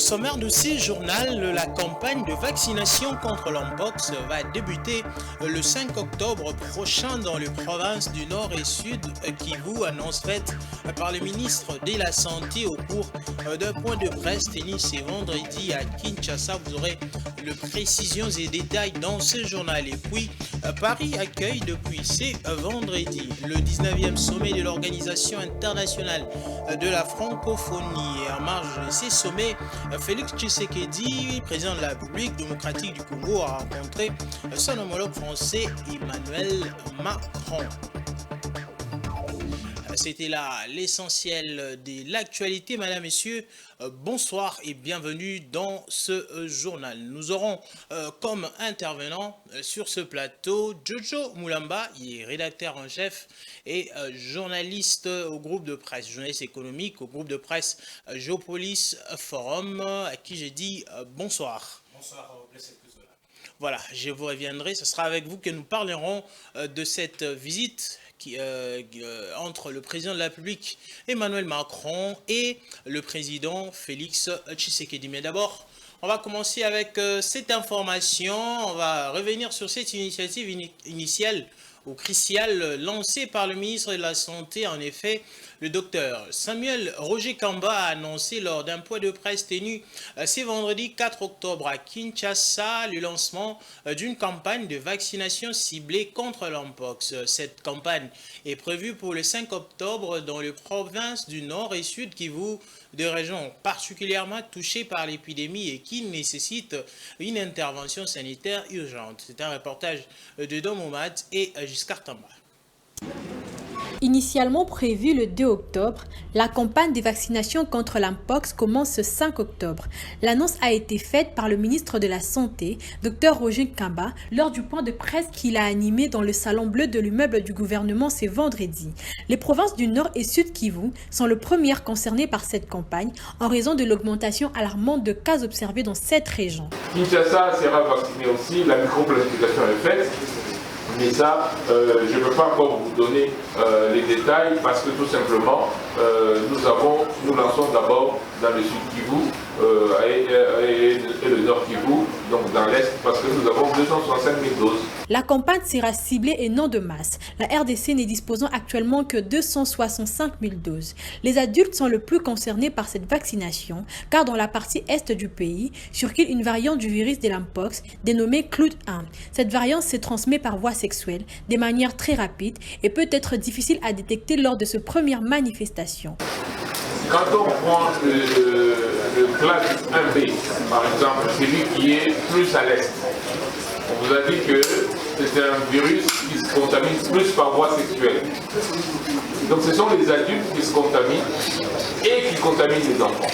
sommaire de ce journal, la campagne de vaccination contre l'Mpox va débuter le 5 octobre prochain dans les provinces du Nord et Sud Kivu, annonce faite par le ministre de la Santé au cours d'un point de presse tenu ce vendredi à Kinshasa. Vous aurez les précisions et détails dans ce journal. Et puis, Paris accueille depuis ce vendredi le 19e sommet de l'Organisation internationale de la francophonie. Et en marge de ces sommets, Félix Tshisekedi, président de la République démocratique du Congo, a rencontré son homologue français Emmanuel Macron. C'était là l'essentiel de l'actualité. Madame, Messieurs, bonsoir et bienvenue dans ce journal. Nous aurons comme intervenant sur ce plateau Jojo Moulamba, il est rédacteur en chef et journaliste au groupe de presse, journaliste économique au groupe de presse Géopolis Forum, à qui j'ai dit bonsoir. Bonsoir, voilà, je vous reviendrai. Ce sera avec vous que nous parlerons de cette visite entre le président de la République Emmanuel Macron et le président Félix Tshisekedi. Mais d'abord, on va commencer avec cette information. On va revenir sur cette initiative initiale ou cruciale lancée par le ministre de la Santé. En effet, le docteur Samuel Roger Kamba a annoncé lors d'un point de presse tenu ce vendredi 4 octobre à Kinshasa le lancement d'une campagne de vaccination ciblée contre l'Mpox. Cette campagne est prévue pour le 5 octobre dans les provinces du Nord et Sud Kivu, des régions particulièrement touchées par l'épidémie et qui nécessitent une intervention sanitaire urgente. C'est un reportage de Dom Omad et Giscard Tamba. Initialement prévue le 2 octobre, la campagne de vaccination contre l'Mpox commence ce 5 octobre. L'annonce a été faite par le ministre de la Santé, Dr Roger Kamba, lors du point de presse qu'il a animé dans le salon bleu de l'immeuble du gouvernement ce vendredi. Les provinces du Nord et Sud Kivu sont les premières concernées par cette campagne en raison de l'augmentation alarmante de cas observés dans cette région. Kinshasa sera vacciné aussi, la microplanification est faite. Mais ça, je ne peux pas encore vous donner les détails parce que tout simplement, nous lançons d'abord dans le sud Kivu et le nord Kivu, donc dans l'est, parce que nous avons 265 000 doses. La campagne sera ciblée et non de masse. La RDC n'est disposant actuellement que 265 000 doses. Les adultes sont le plus concernés par cette vaccination, car dans la partie est du pays, circule une variante du virus de l'Mpox dénommée CLUD1. Cette variante se transmet par voie sexuelle de manière très rapide et peut être difficile à détecter lors de ces premières manifestations. Quand on prend le classe 1B, par exemple, celui qui est plus à l'est, on vous a dit que c'est un virus qui se contamine plus par voie sexuelle. Donc ce sont les adultes qui se contaminent et qui contaminent les enfants.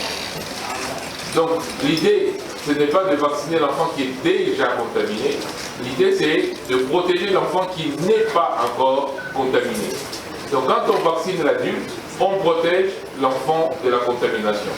Donc l'idée, ce n'est pas de vacciner l'enfant qui est déjà contaminé. L'idée, c'est de protéger l'enfant qui n'est pas encore contaminé. Donc quand on vaccine l'adulte, on protège l'enfant de la contamination.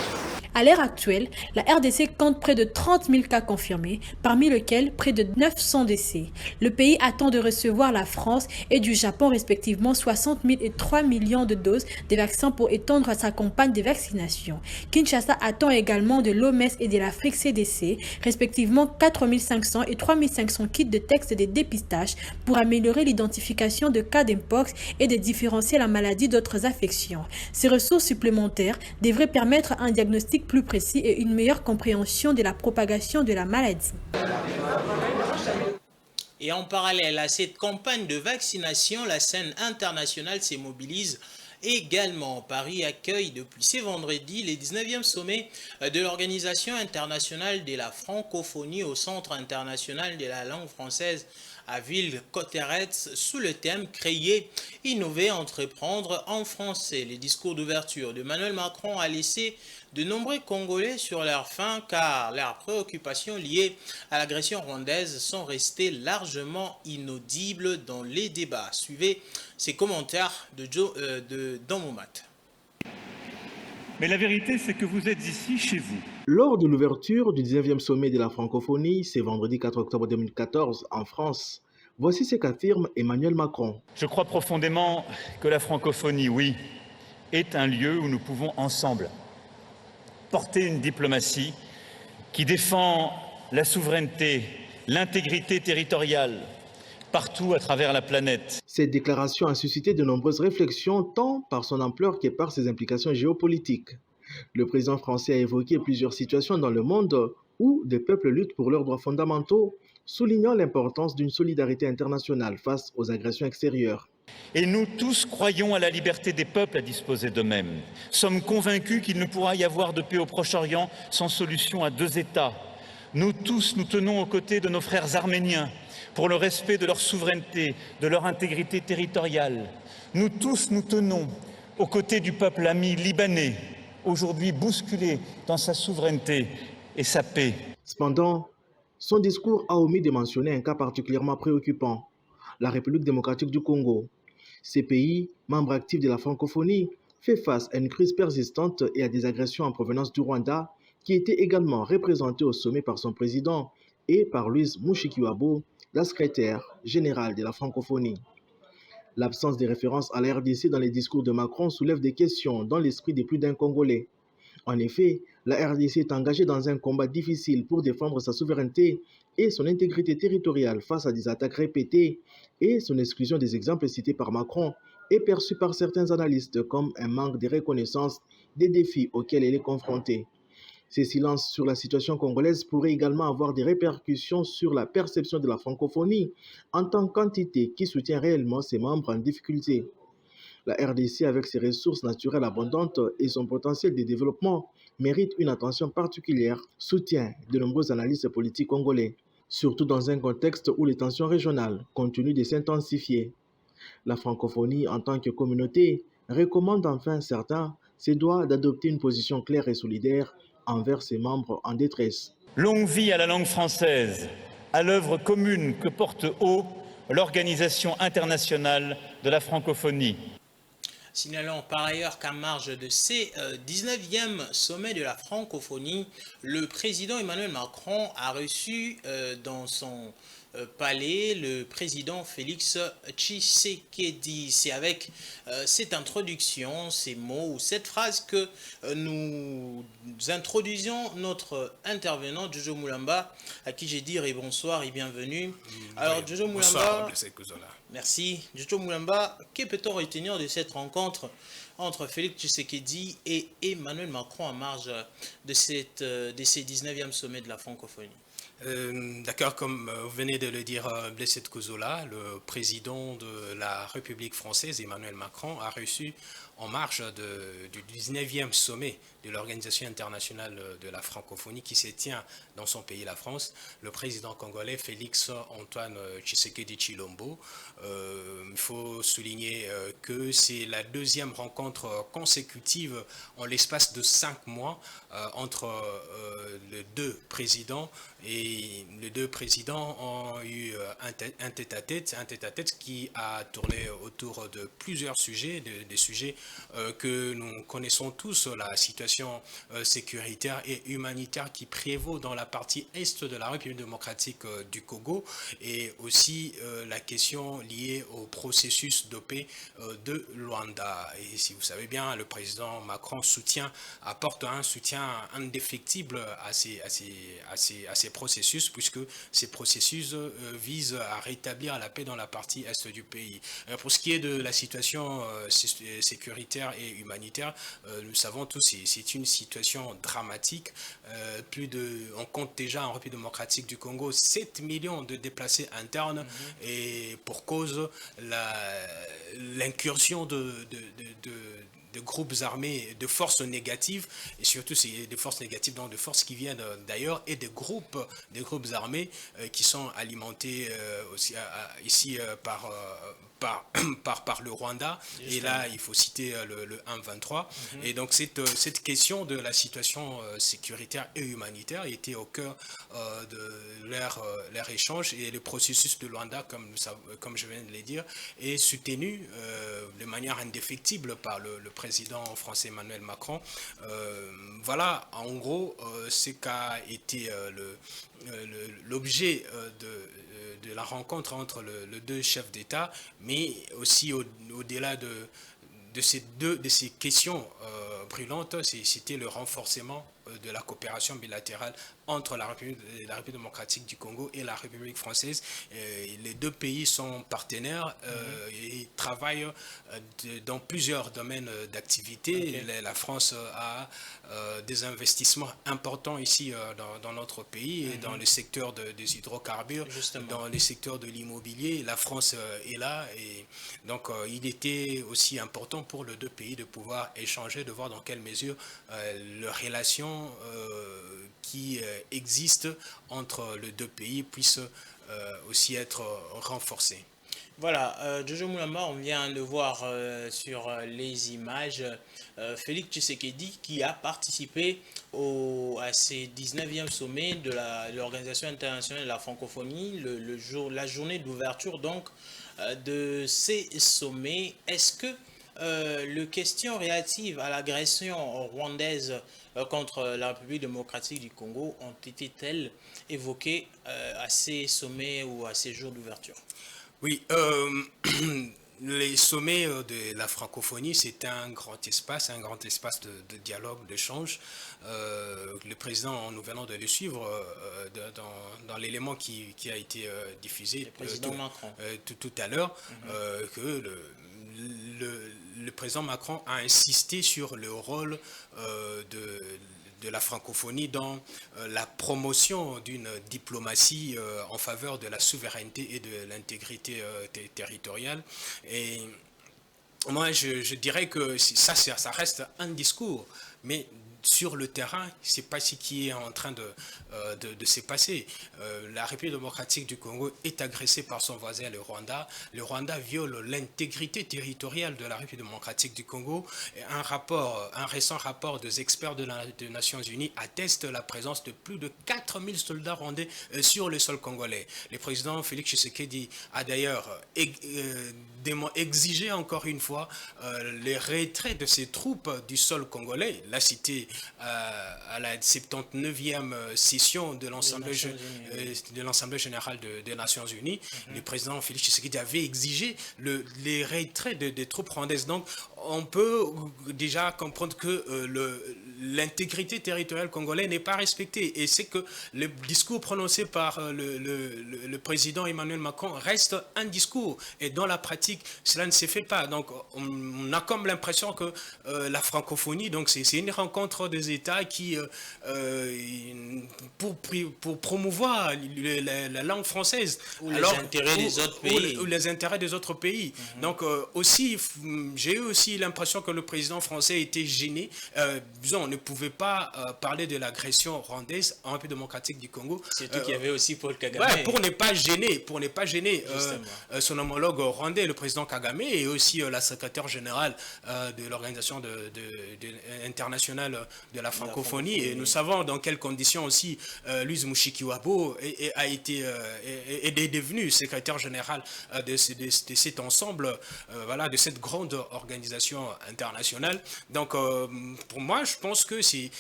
À l'heure actuelle, la RDC compte près de 30 000 cas confirmés, parmi lesquels près de 900 décès. Le pays attend de recevoir la France et du Japon respectivement 60 000 et 3 millions de doses de vaccins pour étendre sa campagne de vaccination. Kinshasa attend également de l'OMS et de l'Afrique CDC, respectivement 4 500 et 3 500 kits de tests de dépistage pour améliorer l'identification de cas d'Mpox et de différencier la maladie d'autres affections. Ces ressources supplémentaires devraient permettre un diagnostic plus précis et une meilleure compréhension de la propagation de la maladie. Et en parallèle à cette campagne de vaccination, la scène internationale se mobilise également. Paris accueille depuis ce vendredi les 19e sommets de l'Organisation internationale de la francophonie au Centre international de la langue française à Ville-Cotterêts sous le thème « Créer, innover, entreprendre en français ». Les discours d'ouverture d'Emmanuel Macron a laissé de nombreux Congolais sur leur faim car leurs préoccupations liées à l'agression rwandaise sont restées largement inaudibles dans les débats. Suivez ces commentaires de Domoumat. Mais la vérité, c'est que vous êtes ici chez vous. Lors de l'ouverture du 19e sommet de la francophonie, c'est vendredi 4 octobre 2014 en France, voici ce qu'affirme Emmanuel Macron. Je crois profondément que la francophonie, oui, est un lieu où nous pouvons ensemble porter une diplomatie qui défend la souveraineté, l'intégrité territoriale, partout à travers la planète. Cette déclaration a suscité de nombreuses réflexions, tant par son ampleur que par ses implications géopolitiques. Le président français a évoqué plusieurs situations dans le monde où des peuples luttent pour leurs droits fondamentaux, soulignant l'importance d'une solidarité internationale face aux agressions extérieures. Et nous tous croyons à la liberté des peuples à disposer d'eux-mêmes. Sommes convaincus qu'il ne pourra y avoir de paix au Proche-Orient sans solution à deux États. Nous tous, nous tenons aux côtés de nos frères arméniens pour le respect de leur souveraineté, de leur intégrité territoriale. Nous tous, nous tenons aux côtés du peuple ami libanais, aujourd'hui bousculé dans sa souveraineté et sa paix. Cependant, son discours a omis de mentionner un cas particulièrement préoccupant, la République démocratique du Congo. Ces pays, membres actifs de la francophonie, fait face à une crise persistante et à des agressions en provenance du Rwanda, qui était également représenté au sommet par son président et par Louise Mushikiwabo, la secrétaire générale de la francophonie. L'absence de référence à la RDC dans les discours de Macron soulève des questions dans l'esprit de plus d'un Congolais. En effet, la RDC est engagée dans un combat difficile pour défendre sa souveraineté et son intégrité territoriale face à des attaques répétées, et son exclusion des exemples cités par Macron est perçue par certains analystes comme un manque de reconnaissance des défis auxquels elle est confrontée. Ces silences sur la situation congolaise pourraient également avoir des répercussions sur la perception de la francophonie en tant qu'entité qui soutient réellement ses membres en difficulté. La RDC, avec ses ressources naturelles abondantes et son potentiel de développement, mérite une attention particulière, soutient de nombreux analystes politiques congolais, surtout dans un contexte où les tensions régionales continuent de s'intensifier. La francophonie, en tant que communauté, recommande enfin certains se doit d'adopter une position claire et solidaire envers ses membres en détresse. Longue vie à la langue française, à l'œuvre commune que porte haut l'Organisation internationale de la francophonie. Signalons par ailleurs qu'en marge de ces 19e sommets de la francophonie, le président Emmanuel Macron a reçu dans son palais le président Félix Tshisekedi. C'est avec cette introduction, ces mots ou cette phrase que nous introduisions notre intervenant Jojo Moulamba, à qui j'ai dit bonsoir et bienvenue. Alors Jojo Moulamba, merci. Jojo Moulamba, que peut-on retenir de cette rencontre entre Félix Tshisekedi et Emmanuel Macron en marge de ces 19e sommets de la francophonie? D'accord, comme vous venez de le dire, Blessed Kozola, le président de la République française, Emmanuel Macron, a reçu en marge du 19e sommet de l'Organisation internationale de la francophonie qui se tient dans son pays, la France, le président congolais Félix Antoine Tshisekedi Tshilombo. Il faut souligner que c'est la deuxième rencontre consécutive en l'espace de 5 mois entre les deux présidents, et les deux présidents ont eu un tête-à-tête qui a tourné autour de plusieurs sujets, des sujets que nous connaissons tous, la situation sécuritaire et humanitaire qui prévaut dans la partie est de la République démocratique du Congo, et aussi la question liée au processus de paix de Luanda. Et si vous savez bien, le président Macron apporte un soutien indéfectible à ces processus, puisque ces processus visent à rétablir la paix dans la partie est du pays. Pour ce qui est de la situation sécuritaire et humanitaire, nous savons tous, c'est une situation dramatique. On compte déjà en République démocratique du Congo 7 millions de déplacés internes, et pour cause l'incursion de groupes armés, de forces négatives, et surtout c'est des forces négatives, donc de forces qui viennent d'ailleurs, et des groupes armés qui sont alimentés aussi ici par le Rwanda. Justement. Et là, il faut citer le 1-23. Et donc, cette question de la situation sécuritaire et humanitaire était au cœur de leur échange. Et le processus de Luanda, comme je viens de le dire, est soutenu de manière indéfectible par le président français Emmanuel Macron. Voilà, en gros, ce qu'a été l'objet de la rencontre entre les deux chefs d'État, mais aussi au-delà de ces questions brûlantes, c'était le renforcement de la coopération bilatérale entre la République démocratique du Congo et la République française. Les deux pays sont partenaires et travaillent dans plusieurs domaines d'activité. La France a des investissements importants ici dans notre pays et dans le secteur des hydrocarbures, dans le secteur de l'immobilier. La France est là et donc il était aussi important pour les deux pays de pouvoir échanger, de voir dans quelle mesure les relations qui existent entre les deux pays puissent aussi être renforcées. Voilà, Jojo Moulamba, on vient de voir sur les images Félix Tshisekedi qui a participé à ces 19e sommets de l'Organisation internationale de la francophonie, la journée d'ouverture donc de ces sommets. Est-ce que les questions relatives à l'agression rwandaise contre la République démocratique du Congo ont été-elles évoquées à ces sommets ou à ces jours d'ouverture? Oui, les sommets de la francophonie, c'est un grand espace de dialogue, d'échange. Le président, nous venons de le suivre dans l'élément qui a été diffusé tout à l'heure, que le président Macron a insisté sur le rôle de la francophonie dans la promotion d'une diplomatie en faveur de la souveraineté et de l'intégrité territoriale. Et moi, je dirais que ça reste un discours, mais sur le terrain, c'est pas ce qui est en train de se passer. La République démocratique du Congo est agressée par son voisin, le Rwanda. Le Rwanda viole l'intégrité territoriale de la République démocratique du Congo. Et un récent rapport des experts des Nations Unies atteste la présence de plus de 4000 soldats rwandais sur le sol congolais. Le président Félix Tshisekedi a d'ailleurs exigé encore une fois les retraits de ses troupes du sol congolais. La cité à la 79e session de l'Assemblée générale des Nations Unies, le président Félix Tshisekedi avait exigé les retraits des troupes rwandaises. Donc, on peut déjà comprendre que l'intégrité territoriale congolaise n'est pas respectée. Et c'est que le discours prononcé par le président Emmanuel Macron reste un discours. Et dans la pratique, cela ne se fait pas. Donc, on a comme l'impression que la francophonie, donc c'est une rencontre des États qui, pour promouvoir la langue française. Ou les intérêts des autres pays. Ou les intérêts des autres pays. Donc, aussi, j'ai eu aussi l'impression que le président français était gêné. Disons, on ne pouvait pas parler de l'agression rwandaise en République démocratique du Congo. Surtout qu'il y avait aussi Paul Kagame. Ouais, pour ne pas gêner son homologue rwandais, le président Kagame, et aussi la secrétaire générale de l'Organisation internationale de la francophonie. Et nous savons dans quelles conditions aussi Louise Mushikiwabo est devenu secrétaire général de cet ensemble, de cette grande organisation internationale. Donc, pour moi, je pense que c'est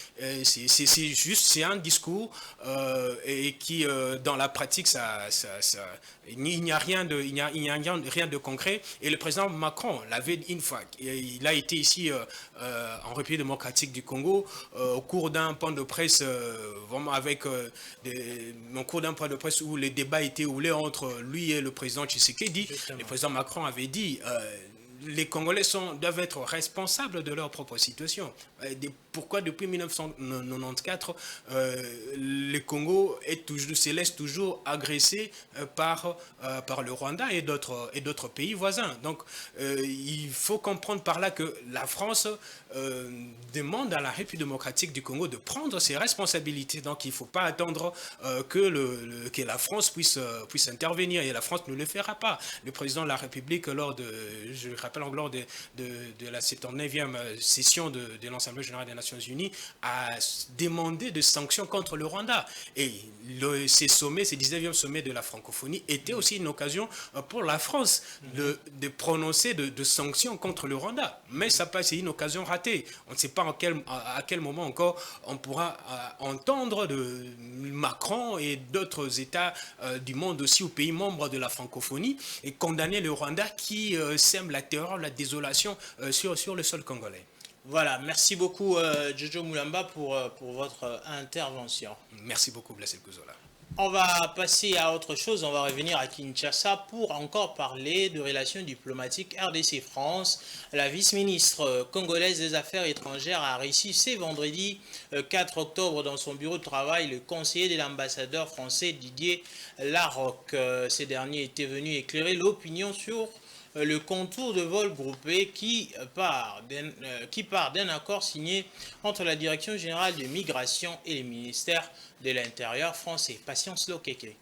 un discours et qui, dans la pratique, il n'y a rien de concret. Et le président Macron l'avait une fois. Il a été ici en République démocratique du Congo au cours d'un point de presse, vraiment au cours d'un point de presse où les débats étaient houlés entre lui et le président Tshisekedi. Le président Macron avait dit les Congolais doivent être responsables de leur propre situation. Pourquoi depuis 1994, le Congo se laisse toujours agresser par le Rwanda et d'autres pays voisins. Donc, il faut comprendre par là que la France demande à la République démocratique du Congo de prendre ses responsabilités. Donc, il ne faut pas attendre que la France puisse intervenir, et la France ne le fera pas. Le président de la République, lors de la 79e session de l'Assemblée générale des Nations Unies, a demandé des sanctions contre le Rwanda. Et ces 19e sommets de la francophonie étaient aussi une occasion pour la France de prononcer de sanctions contre le Rwanda. Mais ça passe, c'est une occasion ratée. On ne sait pas à quel moment encore on pourra entendre de Macron et d'autres États du monde aussi, aux pays membres de la francophonie, et condamner le Rwanda qui sème la terreur, la désolation sur le sol congolais. Voilà, merci beaucoup Jojo Moulamba pour votre intervention. Merci beaucoup, Blessé Kouzola. On va passer à autre chose, on va revenir à Kinshasa pour encore parler de relations diplomatiques RDC-France. La vice-ministre congolaise des Affaires étrangères a reçu ce vendredi 4 octobre dans son bureau de travail le conseiller de l'ambassadeur français Didier Larocque. Ce dernier était venu éclairer l'opinion sur le contour de vol groupé qui part d'un accord signé entre la Direction générale de migration et le ministère de l'Intérieur français. Patience Lokeke.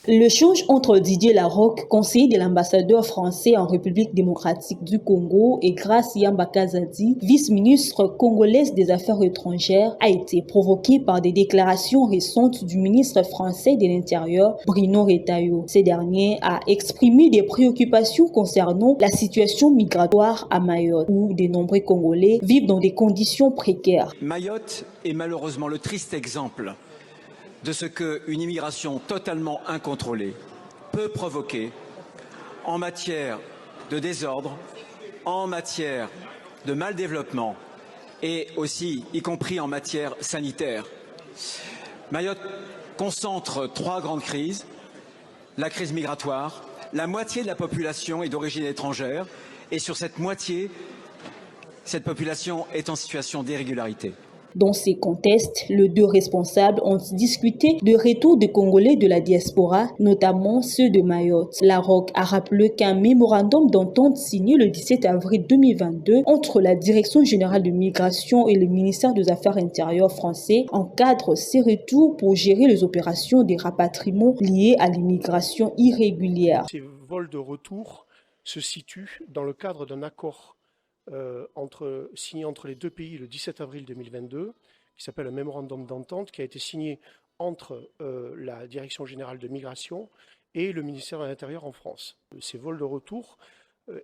L'échange entre Didier Larocque, conseiller de l'ambassadeur français en République démocratique du Congo, et Grace Yambakazadi, vice-ministre congolaise des Affaires étrangères, a été provoqué par des déclarations récentes du ministre français de l'Intérieur, Bruno Retailleau. Ce dernier a exprimé des préoccupations concernant la situation migratoire à Mayotte, où de nombreux Congolais vivent dans des conditions précaires. Mayotte est malheureusement le triste exemple de ce qu'une immigration totalement incontrôlée peut provoquer en matière de désordre, en matière de mal-développement et aussi, y compris en matière sanitaire. Mayotte concentre 3 grandes crises, la crise migratoire, la moitié de la population est d'origine étrangère et sur cette moitié, cette population est en situation d'irrégularité. Dans ces contextes, les deux responsables ont discuté de retour des Congolais de la diaspora, notamment ceux de Mayotte. Larocque a rappelé qu'un mémorandum d'entente signé le 17 avril 2022 entre la Direction générale de migration et le ministère des Affaires intérieures français encadre ces retours pour gérer les opérations de rapatriement liées à l'immigration irrégulière. Ces vols de retour se situent dans le cadre d'un accord signé entre les deux pays le 17 avril 2022, qui s'appelle un mémorandum d'entente, qui a été signé entre la Direction générale de migration et le ministère de l'Intérieur en France. Ces vols de retour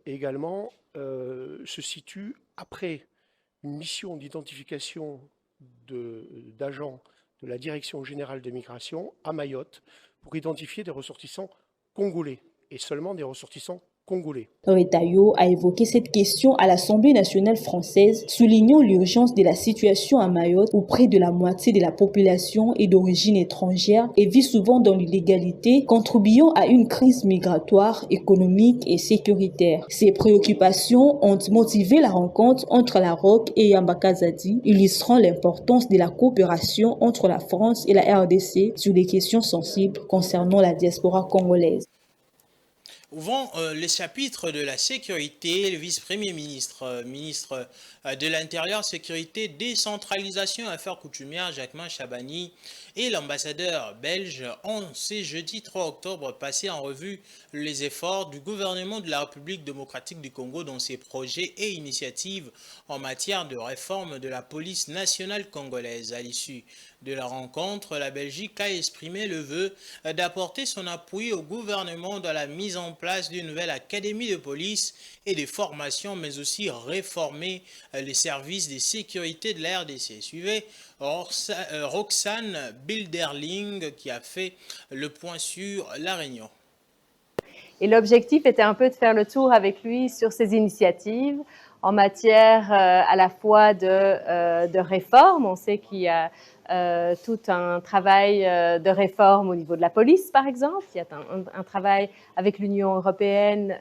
également se situent après une mission d'identification d'agents de la Direction générale de migration à Mayotte pour identifier des ressortissants congolais, et seulement des ressortissants congolais. Retailleau a évoqué cette question à l'Assemblée nationale française, soulignant l'urgence de la situation à Mayotte où près de la moitié de la population est d'origine étrangère et vit souvent dans l'illégalité, contribuant à une crise migratoire, économique et sécuritaire. Ces préoccupations ont motivé la rencontre entre Larocque et Yambakazadi, illustrant l'importance de la coopération entre la France et la RDC sur des questions sensibles concernant la diaspora congolaise. Ouvrant le chapitre de la sécurité, le vice-premier ministre, ministre de l'Intérieur, Sécurité, Décentralisation, Affaires coutumières, Jacquemin Chabani, et l'ambassadeur belge ont, ce jeudi 3 octobre, passé en revue les efforts du gouvernement de la République démocratique du Congo dans ses projets et initiatives en matière de réforme de la police nationale congolaise. À l'issue de la rencontre, la Belgique a exprimé le vœu d'apporter son appui au gouvernement dans la mise en place d'une nouvelle académie de police et de formation, mais aussi réformer les services de sécurité de la RDC. Suivez Roxane Bilderling qui a fait le point sur la réunion. Et l'objectif était un peu de faire le tour avec lui sur ses initiatives en matière à la fois de réforme. On sait qu'il y a tout un travail de réforme au niveau de la police, par exemple. Il y a un travail avec l'Union européenne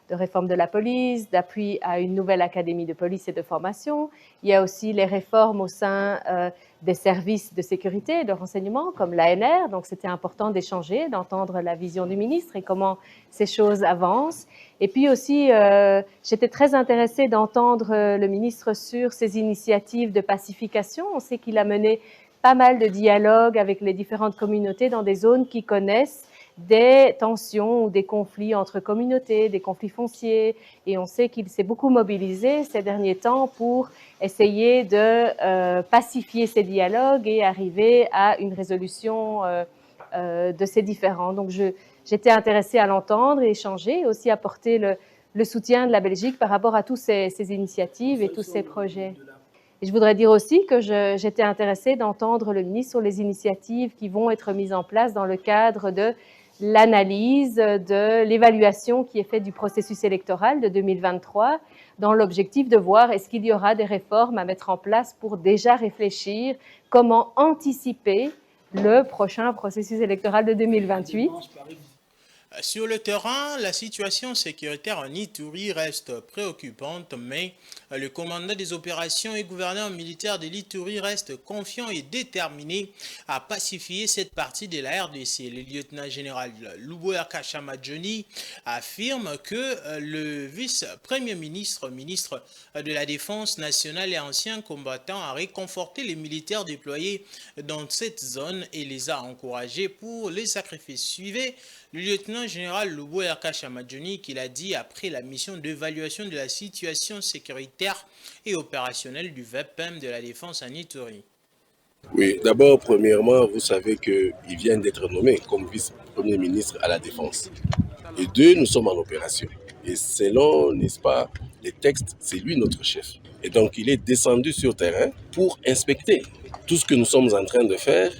de réforme de la police, d'appui à une nouvelle académie de police et de formation. Il y a aussi les réformes au sein des services de sécurité et de renseignement, comme l'ANR. Donc, c'était important d'échanger, d'entendre la vision du ministre et comment ces choses avancent. Et puis aussi, j'étais très intéressée d'entendre le ministre sur ses initiatives de pacification. On sait qu'il a mené pas mal de dialogues avec les différentes communautés dans des zones qui connaissent des tensions ou des conflits entre communautés, des conflits fonciers. Et on sait qu'il s'est beaucoup mobilisé ces derniers temps pour essayer de pacifier ces dialogues et arriver à une résolution de ces différends. Donc, j'étais intéressée à l'entendre et échanger, et aussi apporter le soutien de la Belgique par rapport à toutes ces initiatives et tous ces projets. Et je voudrais dire aussi que j'étais intéressée d'entendre le ministre sur les initiatives qui vont être mises en place dans le cadre de l'analyse de l'évaluation qui est faite du processus électoral de 2023 dans l'objectif de voir est-ce qu'il y aura des réformes à mettre en place pour déjà réfléchir comment anticiper le prochain processus électoral de 2028. Sur le terrain, la situation sécuritaire en Ituri reste préoccupante, mais le commandant des opérations et gouverneur militaire de l'Ituri reste confiant et déterminé à pacifier cette partie de la RDC. Le lieutenant-général Luboya Chamadjoni affirme que le vice-premier ministre, ministre de la Défense nationale et ancien combattant, a réconforté les militaires déployés dans cette zone et les a encouragés pour les sacrifices. Suivez le lieutenant-général Luboya Chamadjoni qui l'a dit après la mission d'évaluation de la situation sécuritaire et opérationnelle du VPM de la Défense en Ituri. Oui, d'abord, premièrement, vous savez qu'il vient d'être nommé comme vice-premier ministre à la Défense. Et deux, nous sommes en opération. Et selon, n'est-ce pas, les textes, c'est lui notre chef. Et donc, il est descendu sur terrain pour inspecter tout ce que nous sommes en train de faire.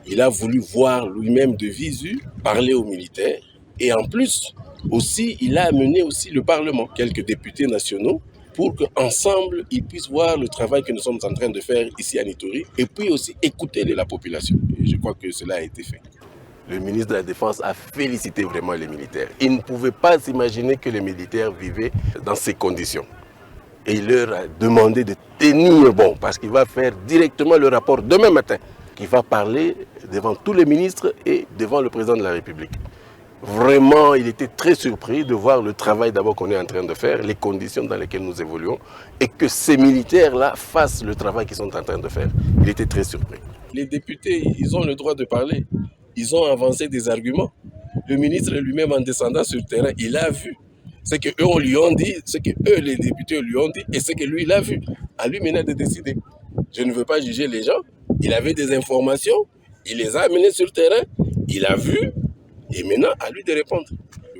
Il a voulu voir lui-même de visu, parler aux militaires. Et en plus, aussi, il a amené aussi le Parlement, quelques députés nationaux, pour qu'ensemble, ils puissent voir le travail que nous sommes en train de faire ici à Ituri, et puis aussi écouter la population. Et je crois que cela a été fait. Le ministre de la Défense a félicité vraiment les militaires. Il ne pouvait pas s'imaginer que les militaires vivaient dans ces conditions. Et il leur a demandé de tenir bon, parce qu'il va faire directement le rapport demain matin, qui va parler devant tous les ministres et devant le président de la République. Vraiment, il était très surpris de voir le travail d'abord qu'on est en train de faire, les conditions dans lesquelles nous évoluons, et que ces militaires-là fassent le travail qu'ils sont en train de faire. Il était très surpris. Les députés, ils ont le droit de parler. Ils ont avancé des arguments. Le ministre lui-même, en descendant sur le terrain, il a vu ce qu'eux on lui ont dit, ce que eux, les députés, lui ont dit, et ce que lui, il a vu. À lui maintenant de décider. Je ne veux pas juger les gens. Il avait des informations, il les a amenées sur le terrain, il a vu, et maintenant, à lui de répondre.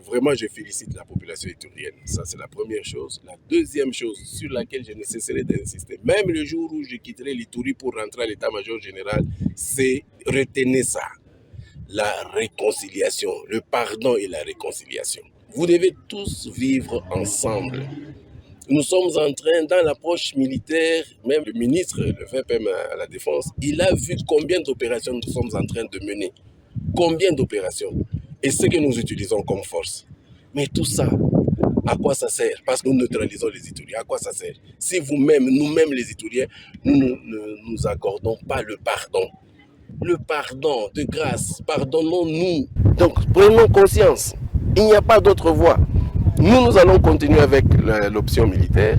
Vraiment, je félicite la population iturienne. Ça, c'est la première chose. La deuxième chose sur laquelle je ne cesserai d'insister, même le jour où je quitterai l'Ituri pour rentrer à l'état-major général, c'est retenez ça. La réconciliation, le pardon et la réconciliation. Vous devez tous vivre ensemble. Nous sommes en train, dans l'approche militaire, même le ministre, le VPM à la Défense, il a vu combien d'opérations nous sommes en train de mener. Combien d'opérations. Et ce que nous utilisons comme force. Mais tout ça, à quoi ça sert? Parce que nous neutralisons les Ituriens. À quoi ça sert? Si vous-même, nous-mêmes les Ituriens, nous ne nous accordons pas le pardon. Le pardon, de grâce, pardonnons-nous. Donc prenons conscience. Il n'y a pas d'autre voie. Nous allons continuer avec l'option militaire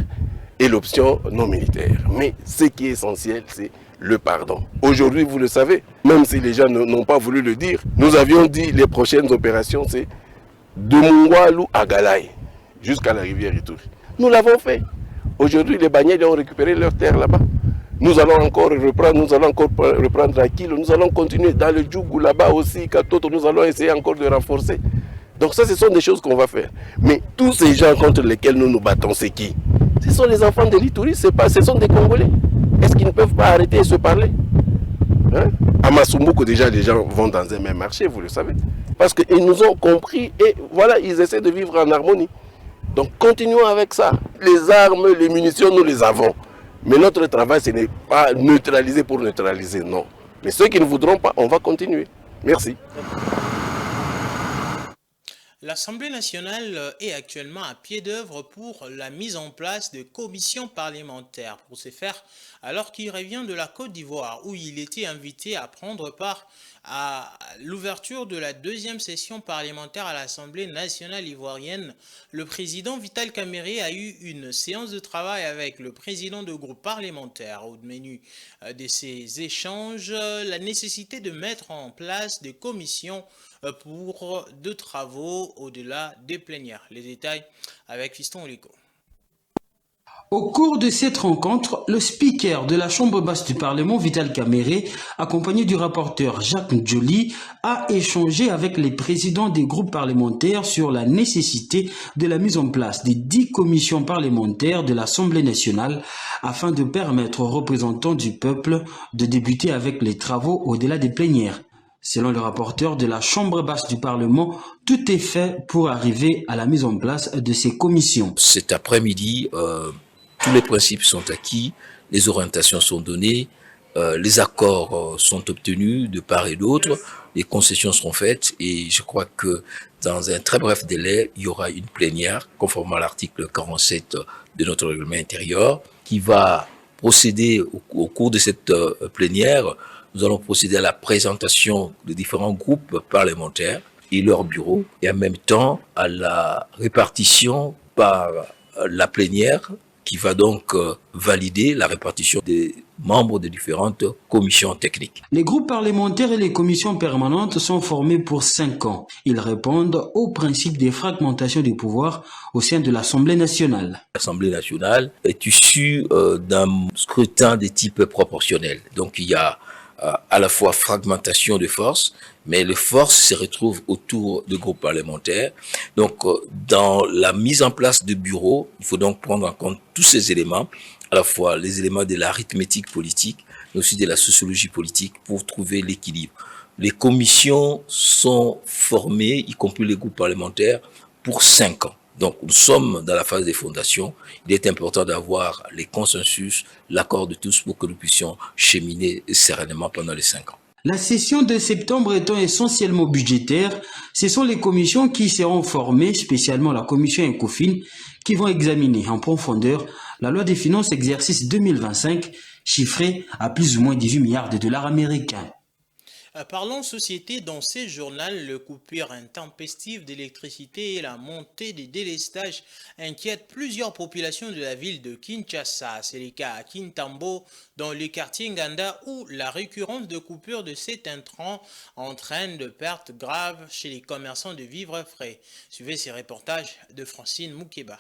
et l'option non militaire. Mais ce qui est essentiel, c'est le pardon. Aujourd'hui, vous le savez, même si les gens n'ont pas voulu le dire, nous avions dit les prochaines opérations, c'est de Mungwalu à Galaï, jusqu'à la rivière Ituri. Nous l'avons fait. Aujourd'hui, les Banyèdes ont récupéré leurs terres là-bas. Nous allons encore reprendre à Kilo, nous allons continuer dans le Djougou là-bas aussi, Katoto, nous allons essayer encore de renforcer. Donc ça, ce sont des choses qu'on va faire. Mais tous ces gens contre lesquels nous nous battons, c'est qui? Ce sont les enfants de l'Ituri, ce sont des Congolais. Est-ce qu'ils ne peuvent pas arrêter et se parler? À Masumbuko, déjà, les gens vont dans un même marché, vous le savez. Parce qu'ils nous ont compris et voilà, ils essaient de vivre en harmonie. Donc continuons avec ça. Les armes, les munitions, nous les avons. Mais notre travail, ce n'est pas neutraliser pour neutraliser, non. Mais ceux qui ne voudront pas, on va continuer. Merci. L'Assemblée nationale est actuellement à pied d'œuvre pour la mise en place de commissions parlementaires. Pour ce faire, alors qu'il revient de la Côte d'Ivoire, où il était invité à prendre part à l'ouverture de la deuxième session parlementaire à l'Assemblée nationale ivoirienne, le président Vital Kamerhe a eu une séance de travail avec le président de groupe parlementaire. Au menu de ces échanges, la nécessité de mettre en place des commissions pour de travaux au-delà des plénières. Les détails avec Fiston Oliko. Au cours de cette rencontre, le speaker de la Chambre basse du Parlement, Vital Kamerhe, accompagné du rapporteur Jacques Ndjoli, a échangé avec les présidents des groupes parlementaires sur la nécessité de la mise en place des 10 commissions parlementaires de l'Assemblée nationale afin de permettre aux représentants du peuple de débuter avec les travaux au-delà des plénières. Selon le rapporteur de la Chambre basse du Parlement, tout est fait pour arriver à la mise en place de ces commissions. Cet après-midi, tous les principes sont acquis, les orientations sont données, les accords sont obtenus de part et d'autre, les concessions seront faites et je crois que dans un très bref délai, il y aura une plénière, conformément à l'article 47 de notre règlement intérieur, qui va procéder au cours de cette plénière. Nous allons procéder à la présentation de différents groupes parlementaires et leurs bureaux, et en même temps à la répartition par la plénière qui va donc valider la répartition des membres de différentes commissions techniques. Les groupes parlementaires et les commissions permanentes sont formés pour 5 ans. Ils répondent au principe de fragmentation des pouvoirs au sein de l'Assemblée nationale. L'Assemblée nationale est issue d'un scrutin de type proportionnel. Donc il y a à la fois fragmentation de forces, mais les forces se retrouvent autour de groupes parlementaires. Donc, dans la mise en place de bureaux, il faut donc prendre en compte tous ces éléments, à la fois les éléments de l'arithmétique politique, mais aussi de la sociologie politique pour trouver l'équilibre. Les commissions sont formées, y compris les groupes parlementaires, pour 5 ans. Donc, nous sommes dans la phase des fondations. Il est important d'avoir les consensus, l'accord de tous pour que nous puissions cheminer sereinement pendant les 5 ans. La session de septembre étant essentiellement budgétaire, ce sont les commissions qui seront formées, spécialement la commission ECOFIN, qui vont examiner en profondeur la loi des finances exercice 2025, chiffrée à plus ou moins 18 milliards de dollars américains. Parlons société. Dans ce journal, le coupure intempestive d'électricité et la montée des délestages inquiètent plusieurs populations de la ville de Kinshasa. C'est le cas à Kintambo, dans le quartier Nganda, où la récurrence de coupures de cet intrant entraîne de pertes graves chez les commerçants de vivres frais. Suivez ces reportages de Francine Moukeba.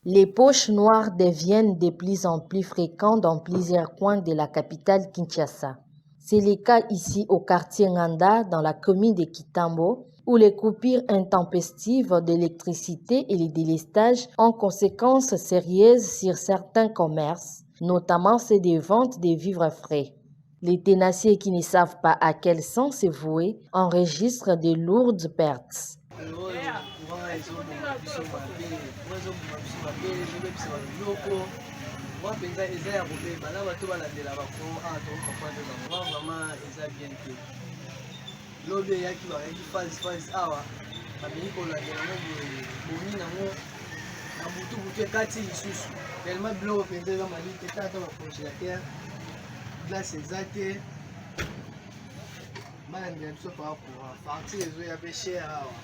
Les poches noires deviennent de plus en plus fréquentes dans plusieurs coins de la capitale Kinshasa. C'est le cas ici au quartier Nganda, dans la commune de Kitambo, où les coupures intempestives d'électricité et les délestages ont conséquences sérieuses sur certains commerces, notamment ceux de vente des vivres frais. Les tenanciers qui ne savent pas à quel sens se vouer enregistrent de lourdes pertes. Moi penza eza ya kobeba na bato balandela bako tokokomprendre bango vraiment eza bien te lobe eyaki bakaki phase awa babeli kolandela ngo bomi nango na butu ekati lisusu tellement biloko penza eza mali te tata bacongélateur glace eza te balandela biso par courant parti ezoya mpe cher awa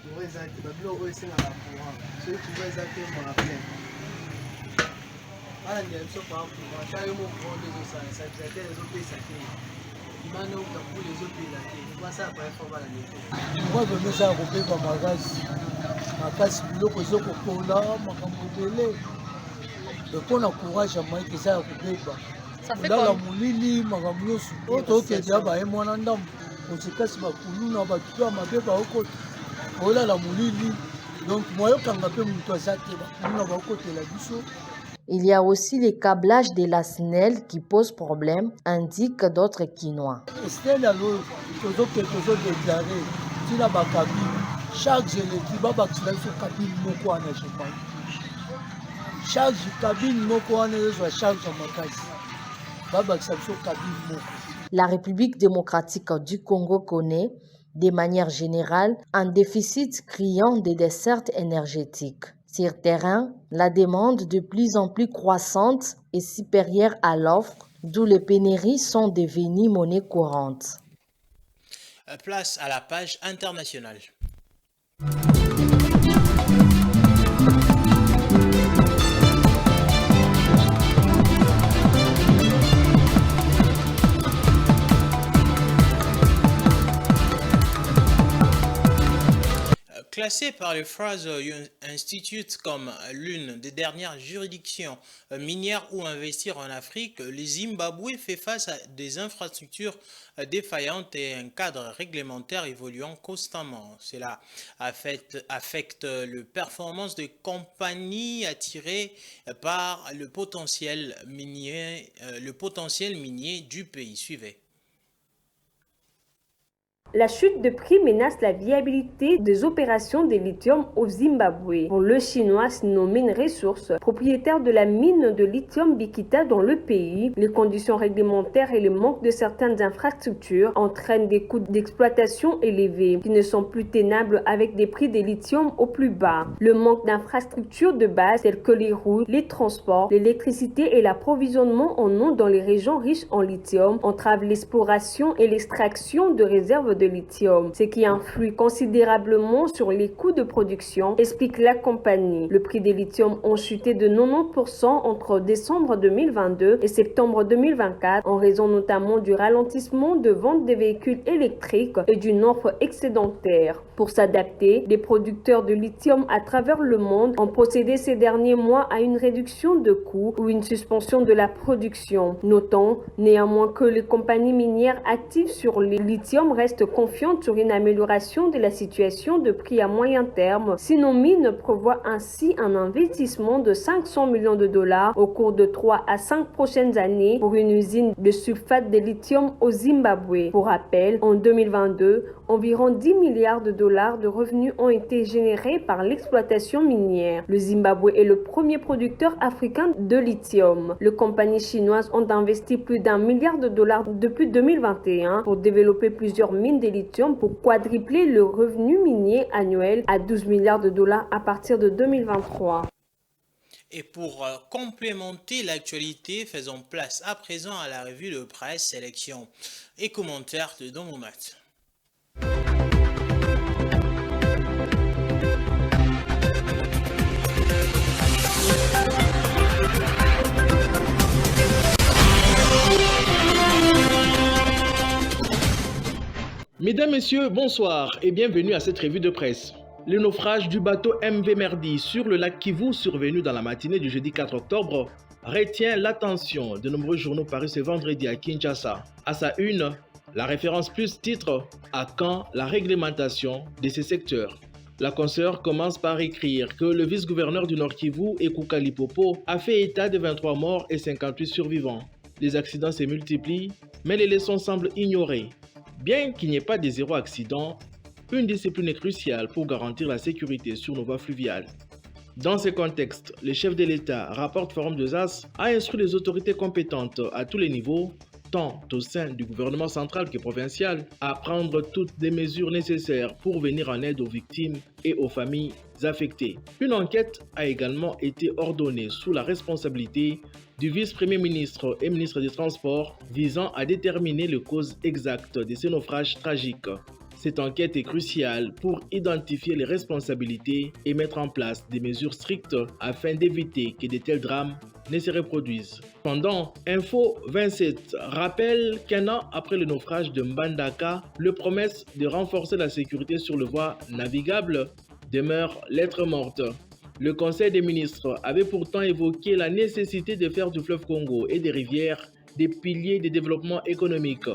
courant eza te babiloko oyo esengaka courant soki courant eza te mona plein. Eza kobeba makasi biloko ezokokola makambo ebele mpona courage ya maiki eza ya kobeba kolala molili makambo nyonso oyo tokende ya baye mwana ndambo kosekasi bakulu na bato ya mabe baokota kolala molili donc moyokanga mpe moto aza te bakulu na baokotela biso. Il y a aussi les câblages de la SNEL qui posent problème, indiquent d'autres Quinois. La République démocratique du Congo connaît, de manière générale, un déficit criant de dessertes énergétiques. Sur terrain, la demande de plus en plus croissante est supérieure à l'offre, d'où les pénuries sont devenues monnaie courante. Place à la page internationale. Classé par le Fraser Institute comme l'une des dernières juridictions minières où investir en Afrique, le Zimbabwe fait face à des infrastructures défaillantes et un cadre réglementaire évoluant constamment. Cela affecte la performance des compagnies attirées par le potentiel minier du pays. Suivez. La chute de prix menace la viabilité des opérations de lithium au Zimbabwe. Pour le Chinois Sinomin Resources, propriétaire de la mine de lithium Bikita dans le pays, les conditions réglementaires et le manque de certaines infrastructures entraînent des coûts d'exploitation élevés qui ne sont plus tenables avec des prix de lithium au plus bas. Le manque d'infrastructures de base telles que les routes, les transports, l'électricité et l'approvisionnement en eau dans les régions riches en lithium entravent l'exploration et l'extraction de réserves de lithium, ce qui influe considérablement sur les coûts de production, explique la compagnie. Le prix des lithium ont chuté de 90% entre décembre 2022 et septembre 2024 en raison notamment du ralentissement de vente des véhicules électriques et d'une offre excédentaire. Pour s'adapter, les producteurs de lithium à travers le monde ont procédé ces derniers mois à une réduction de coûts ou une suspension de la production. Notons néanmoins que les compagnies minières actives sur le lithium restent confiante sur une amélioration de la situation de prix à moyen terme. Sinomin prévoit ainsi un investissement de 500 millions de dollars au cours de 3 à 5 prochaines années pour une usine de sulfate de lithium au Zimbabwe. Pour rappel, en 2022, environ 10 milliards de dollars de revenus ont été générés par l'exploitation minière. Le Zimbabwe est le premier producteur africain de lithium. Les compagnies chinoises ont investi plus d'1 milliard de dollars depuis 2021 pour développer plusieurs mines de lithium pour quadrupler le revenu minier annuel à 12 milliards de dollars à partir de 2023. Et pour complémenter l'actualité, faisons place à présent à la revue de presse, sélection et commentaires de Don Momat. Mesdames, Messieurs, bonsoir et bienvenue à cette revue de presse. Le naufrage du bateau MV Merdi sur le lac Kivu, survenu dans la matinée du jeudi 4 octobre, retient l'attention de nombreux journaux parus ce vendredi à Kinshasa. À sa une, la référence plus titre « À quand la réglementation de ces secteurs ?» La consoeur commence par écrire que le vice-gouverneur du Nord Kivu, Ekuka Lipopo, a fait état de 23 morts et 58 survivants. Les accidents se multiplient, mais les leçons semblent ignorées. Bien qu'il n'y ait pas de zéro accident, une discipline est cruciale pour garantir la sécurité sur nos voies fluviales. Dans ce contexte, le chef de l'État, rapporte Forum des As, a instruit les autorités compétentes à tous les niveaux, tant au sein du gouvernement central que provincial, à prendre toutes les mesures nécessaires pour venir en aide aux victimes et aux familles affectées. Une enquête a également été ordonnée sous la responsabilité du vice-premier ministre et ministre des Transports visant à déterminer les causes exactes de ces naufrages tragiques. Cette enquête est cruciale pour identifier les responsabilités et mettre en place des mesures strictes afin d'éviter que de tels drames ne se reproduisent. Pendant Info 27 rappelle qu'un an après le naufrage de Mbandaka, les promesses de renforcer la sécurité sur les voies navigables demeurent lettre morte. Le Conseil des ministres avait pourtant évoqué la nécessité de faire du fleuve Congo et des rivières des piliers de développement économique.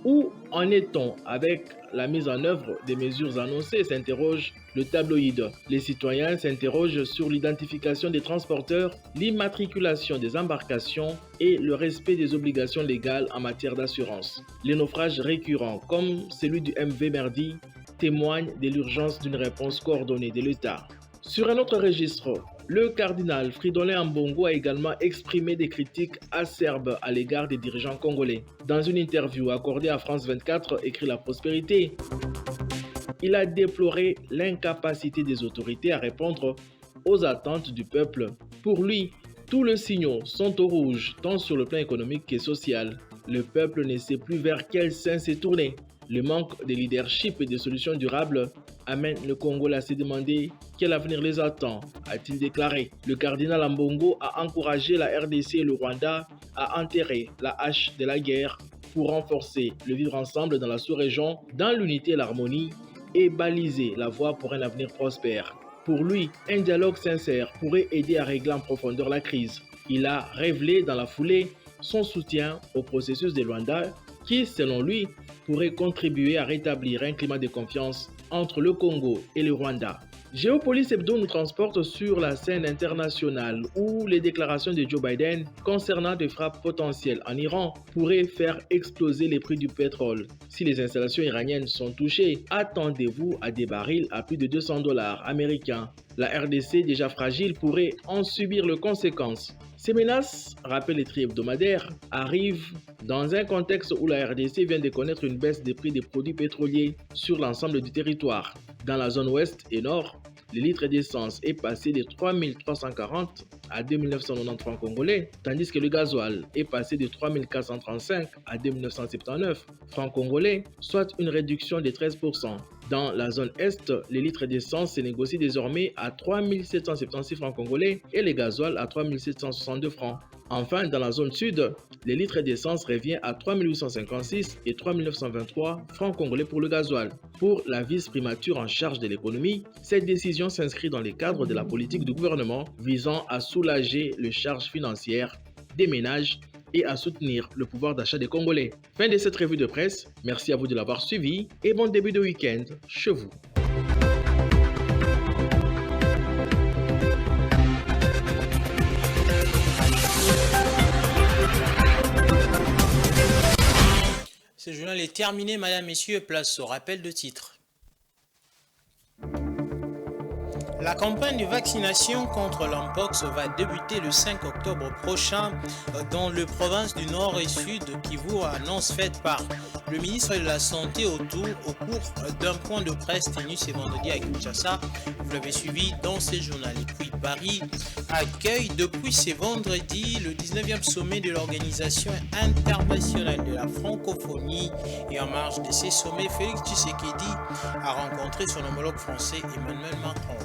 Où en est-on avec la mise en œuvre des mesures annoncées, s'interroge le tabloïd. Les citoyens s'interrogent sur l'identification des transporteurs, l'immatriculation des embarcations et le respect des obligations légales en matière d'assurance. Les naufrages récurrents, comme celui du MV Merdi, témoignent de l'urgence d'une réponse coordonnée de l'État. Sur un autre registre, le cardinal Fridolin Ambongo a également exprimé des critiques acerbes à l'égard des dirigeants congolais. Dans une interview accordée à France 24, écrit La Prospérité, il a déploré l'incapacité des autorités à répondre aux attentes du peuple. Pour lui, tous les signaux sont au rouge, tant sur le plan économique que social. Le peuple ne sait plus vers quel sens se tourner. Le manque de leadership et de solutions durables amène le Congolais à se demander quel avenir les attend, a-t-il déclaré. Le cardinal Ambongo a encouragé la RDC et le Rwanda à enterrer la hache de la guerre pour renforcer le vivre ensemble dans la sous-région, dans l'unité et l'harmonie, et baliser la voie pour un avenir prospère. Pour lui, un dialogue sincère pourrait aider à régler en profondeur la crise. Il a révélé dans la foulée son soutien au processus de Luanda qui, selon lui, pourrait contribuer à rétablir un climat de confiance entre le Congo et le Rwanda. Géopolis Hebdo nous transporte sur la scène internationale où les déclarations de Joe Biden concernant des frappes potentielles en Iran pourraient faire exploser les prix du pétrole. Si les installations iraniennes sont touchées, attendez-vous à des barils à plus de $200 américains. La RDC, déjà fragile, pourrait en subir les conséquences. Ces menaces, rappellent les tri-hebdomadaires, arrivent dans un contexte où la RDC vient de connaître une baisse des prix des produits pétroliers sur l'ensemble du territoire. Dans la zone ouest et nord, le litre d'essence est passé de 3 340 à 2 990 francs congolais, tandis que le gasoil est passé de 3 435 à 2 979 francs congolais, soit une réduction de 13%. Dans la zone est, les litres d'essence se négocient désormais à 3 776 francs congolais et le gasoil à 3 762 francs. Enfin, dans la zone sud, les litres d'essence revient à 3 856 et 3 923 francs congolais pour le gasoil. Pour la vice-primature en charge de l'économie, cette décision s'inscrit dans le cadre de la politique du gouvernement visant à soulager les charges financières des ménages et à soutenir le pouvoir d'achat des Congolais. Fin de cette revue de presse, merci à vous de l'avoir suivi et bon début de week-end chez vous. Ce journal est terminé, mesdames, messieurs, place au rappel de titres. La campagne de vaccination contre l'Mpox va débuter le 5 octobre prochain dans les provinces du Nord et Sud Kivu, annonce faite par le ministre de la Santé au cours d'un point de presse tenu ce vendredi à Kinshasa. Vous l'avez suivi dans ce journal. Et puis Paris accueille depuis ce vendredi le 19e sommet de l'Organisation internationale de la francophonie. Et en marge de ces sommets, Félix Tshisekedi a rencontré son homologue français Emmanuel Macron.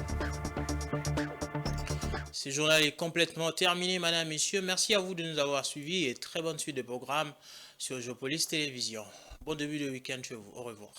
Ce journal est complètement terminé, madame, messieurs. Merci à vous de nous avoir suivis et très bonne suite de programme sur Géopolis Télévision. Bon début de week-end chez vous. Au revoir.